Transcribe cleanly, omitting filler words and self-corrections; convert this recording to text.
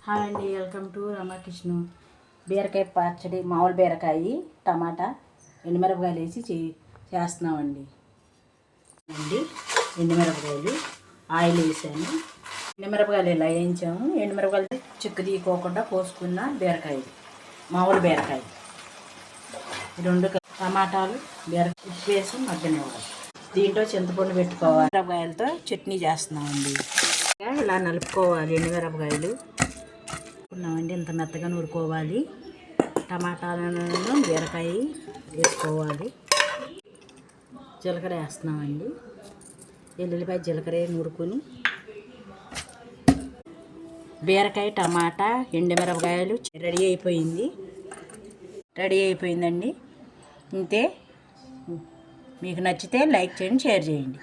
Hi అండి, welcome to Ramakrishna. బీరకాయ పచ్చడి, మామూలు బీరకాయ టమాటా ఎండుమిరపకాయలు వేసి చేస్తున్నామండి. ఎండుమిరపకాయలు ఆయిల్ వేసాను. ఎండుమిరపకాయలు ఇలా వేయించాము. ఎండుమిరపకాయలు చిక్కు తీయకోకుండా కోసుకున్న బీరకాయలు, మామూలు బీరకాయ రెండు టమాటాలు బీరకాయ ఉప్పు వేసి మగ్గనివ్వాలి. దీంట్లో చింతపండు పెట్టుకోవాలి. మిరపకాయలతో చట్నీ చేస్తున్నామండి. ఇలా నలుపుకోవాలి. ఎండుమిరపకాయలు ఉన్నామండి, ఇంత మెత్తగా నూరుకోవాలి. టమాటాలను బీరకాయ వేసుకోవాలి. జీలకర్ర వేస్తున్నామండి. ఎల్లుల్లిపాయ జీలకర్ర నూరుకొని బీరకాయ టమాటా ఎండుమిరపకాయలు రెడీ అయిపోయిందండి. ఇంతే. మీకు నచ్చితే లైక్ చేయండి, షేర్ చేయండి.